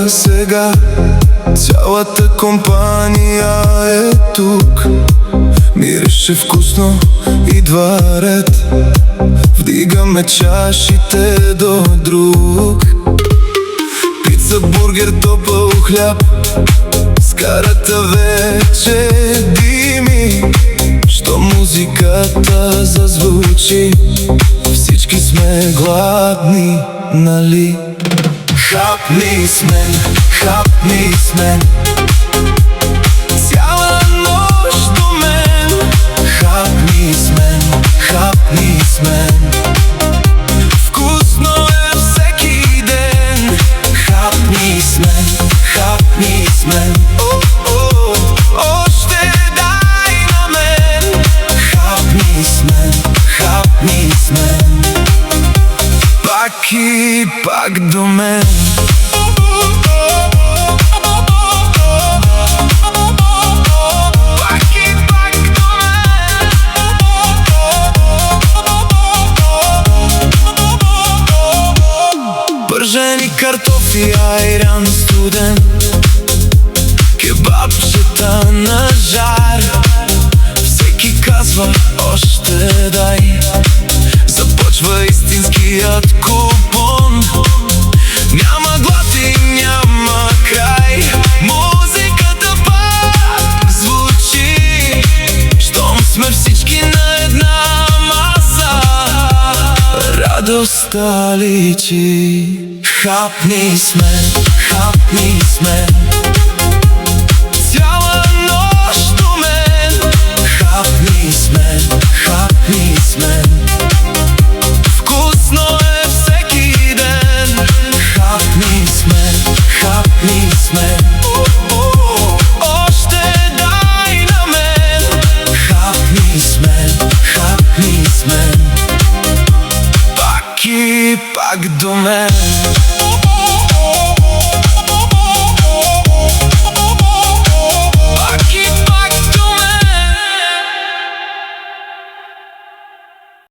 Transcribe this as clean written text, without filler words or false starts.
сега. Цялата компания е тук. Мирише вкусно, идва ред. Вдигаме чашите до друг. Пица, бургер, топъл хляб. Скарата вече дими. Що музиката зазвучи, всички сме гладни, нали? Хапни с мен, хапни с мен. Цяла нощ до мен. Хапни с мен, хапни с мен. Вкусно е всеки ден. Хапни с мен, хапни с мен. Още дай на мен. Хапни с мен, хапни с мен. Пак и пак до мен. Пържени картофи, айран студен, кебабчета на жар. Всеки казва още дай. Започва истинският купон. Няма глад и няма край. Музиката пак звучи. Щом сме всички на една маса, радостта личи. Хапни с мен, хапни с мен.